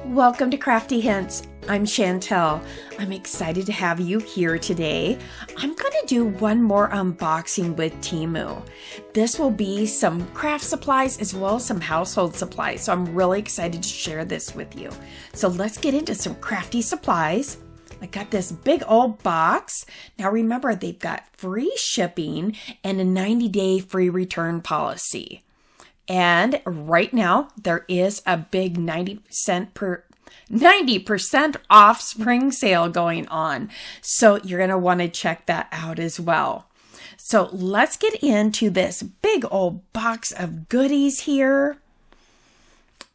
Welcome to Crafty Hints. I'm Chantel. I'm excited to have you here today. I'm going to do one more unboxing with Temu. This will be some craft supplies as well as some household supplies. So I'm really excited to share this with you. So let's get into some crafty supplies. I got this big old box. Now remember, they've got free shipping and a 90-day free return policy. And right now, there is a big 90% off spring sale going on. So you're going to want to check that out as well. So let's get into this big old box of goodies here.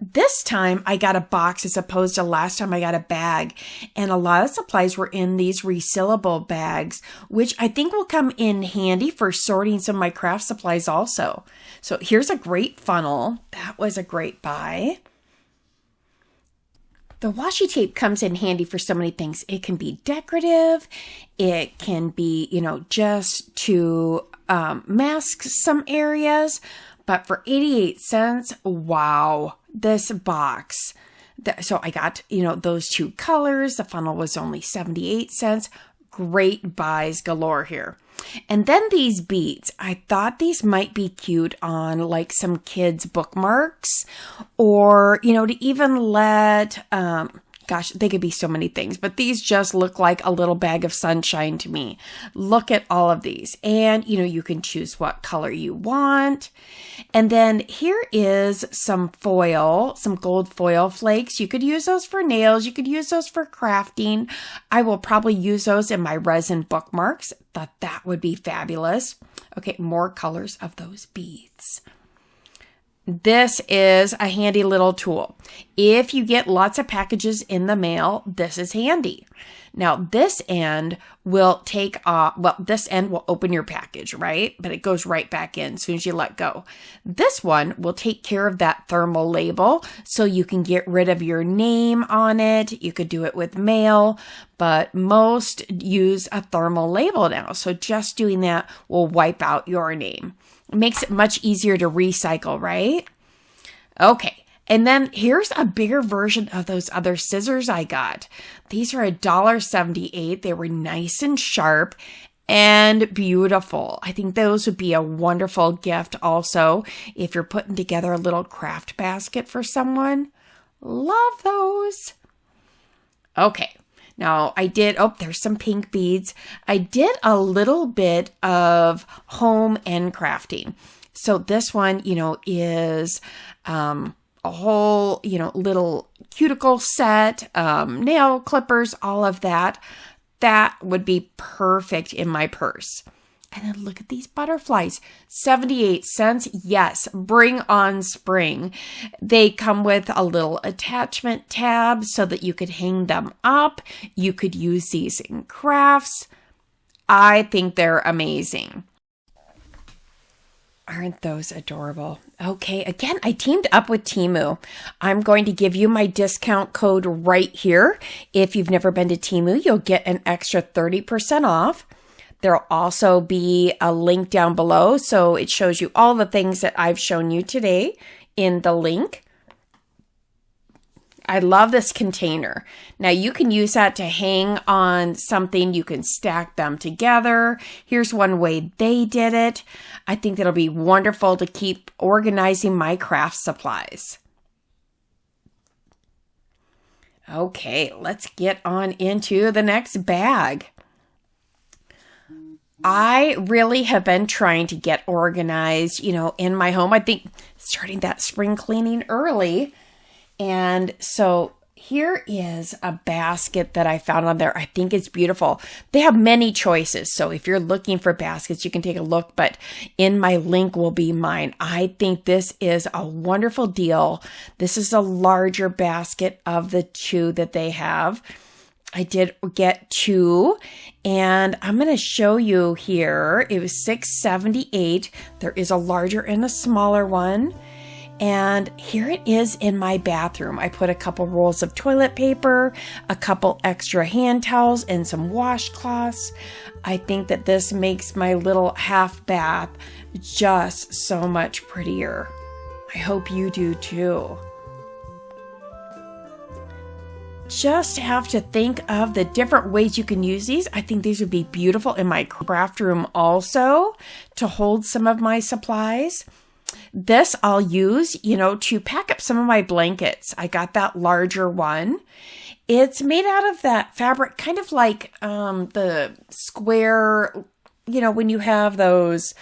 This time I got a box as opposed to last time I got a bag, and a lot of supplies were in these resealable bags, which I think will come in handy for sorting some of my craft supplies also. So here's a great funnel. That was a great buy. The washi tape comes in handy for so many things. It can be decorative. It can be, just to mask some areas. But for 88 cents, wow, this box. So I got, those two colors. The funnel was only 78 cents. Great buys galore here. And then these beads. I thought these might be cute on like some kids' bookmarks, or, to even let, gosh, they could be so many things, but these just look like a little bag of sunshine to me. Look at all of these. And, you can choose what color you want. And then here is some foil, some gold foil flakes. You could use those for nails. You could use those for crafting. I will probably use those in my resin bookmarks. Thought that would be fabulous. Okay, more colors of those beads. This is a handy little tool. If you get lots of packages in the mail, this is handy. Now, this end will this end will open your package, right? But it goes right back in as soon as you let go. This one will take care of that thermal label, so you can get rid of your name on it. You could do it with mail, but most use a thermal label now. So just doing that will wipe out your name. It makes it much easier to recycle, right? Okay. And then here's a bigger version of those other scissors I got. These are $1.78. They were nice and sharp and beautiful. I think those would be a wonderful gift also if you're putting together a little craft basket for someone. Love those. Okay. Now I did, there's some pink beads. I did a little bit of home end crafting. So this one, is a whole, little cuticle set, nail clippers, all of that. That would be perfect in my purse. And then look at these butterflies, 78 cents. Yes, bring on spring. They come with a little attachment tab so that you could hang them up. You could use these in crafts. I think they're amazing. Aren't those adorable? Okay, again, I teamed up with Temu. I'm going to give you my discount code right here. If you've never been to Temu, you'll get an extra 30% off. There'll also be a link down below, so it shows you all the things that I've shown you today in the link. I love this container. Now you can use that to hang on something. You can stack them together. Here's one way they did it. I think that'll be wonderful to keep organizing my craft supplies. Okay, let's get on into the next bag. I really have been trying to get organized, in my home. I think starting that spring cleaning early. And so here is a basket that I found on there. I think it's beautiful. They have many choices. So if you're looking for baskets, you can take a look, but in my link will be mine. I think this is a wonderful deal. This is a larger basket of the two that they have. I did get two, and I'm going to show you here. It was $6.78. There is a larger and a smaller one. And here it is in my bathroom. I put a couple rolls of toilet paper, a couple extra hand towels, and some washcloths. I think that this makes my little half bath just so much prettier. I hope you do too. just have to think of the different ways you can use these. I think these would be beautiful in my craft room also to hold some of my supplies. This I'll use, to pack up some of my blankets. I got that larger one. It's made out of that fabric, kind of like the square, when you have those,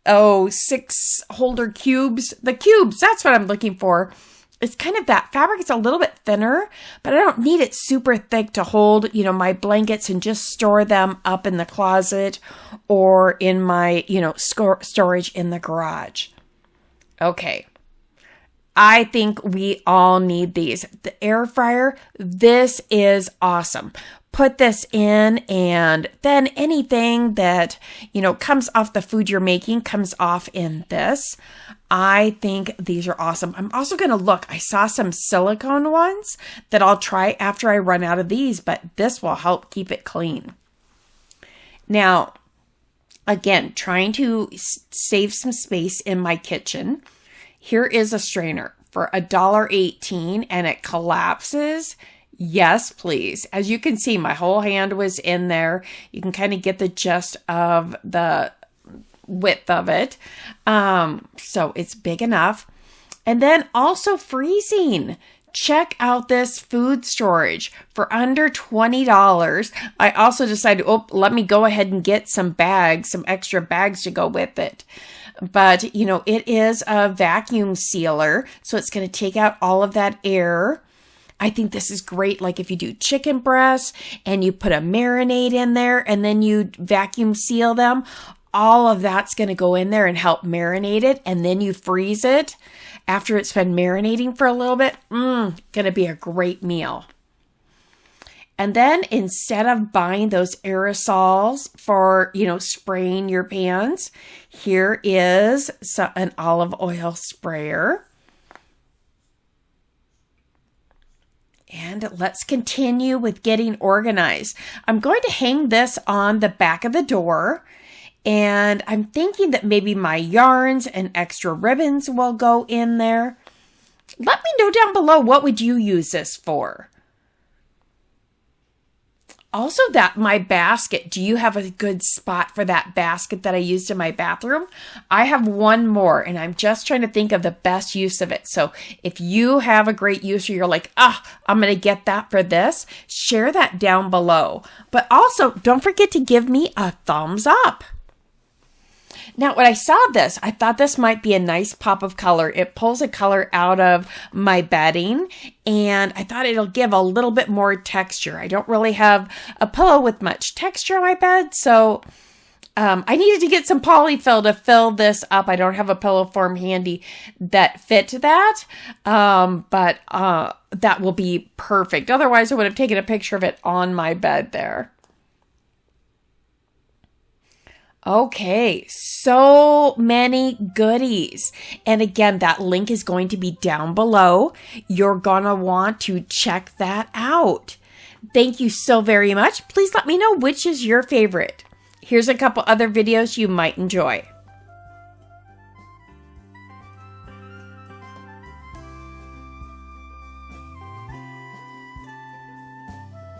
6 holder cubes. The cubes, that's what I'm looking for. It's kind of that fabric. It's a little bit thinner, but I don't need it super thick to hold, my blankets and just store them up in the closet or in my, storage in the garage. Okay. I think we all need these. The air fryer, this is awesome. Put this in, and then anything that, comes off the food you're making comes off in this. I think these are awesome. I'm also going to look. I saw some silicone ones that I'll try after I run out of these, but this will help keep it clean. Now, again, trying to save some space in my kitchen. Here is a strainer for $1.18, and it collapses. Yes, please. As you can see, my whole hand was in there. You can kind of get the gist of the width of it. So it's big enough. And then also freezing. Check out this food storage for under $20. I also decided, let me go ahead and get some bags, some extra bags to go with it. But, it is a vacuum sealer, so it's going to take out all of that air. I think this is great. Like if you do chicken breasts and you put a marinade in there and then you vacuum seal them, all of that's going to go in there and help marinate it. And then you freeze it after it's been marinating for a little bit. Going to be a great meal. And then instead of buying those aerosols for, spraying your pans, here is an olive oil sprayer. And let's continue with getting organized. I'm going to hang this on the back of the door. And I'm thinking that maybe my yarns and extra ribbons will go in there. Let me know down below, what would you use this for? Also, my basket, do you have a good spot for that basket that I used in my bathroom? I have one more, and I'm just trying to think of the best use of it. So if you have a great use, or you're like, I'm going to get that for this, share that down below. But also, don't forget to give me a thumbs up. Now, when I saw this, I thought this might be a nice pop of color. It pulls a color out of my bedding, and I thought it'll give a little bit more texture. I don't really have a pillow with much texture on my bed, so I needed to get some polyfill to fill this up. I don't have a pillow form handy that fit that, but that will be perfect. Otherwise, I would have taken a picture of it on my bed there. Okay, so many goodies. And again, that link is going to be down below. You're going to want to check that out. Thank you so very much. Please let me know which is your favorite. Here's a couple other videos you might enjoy.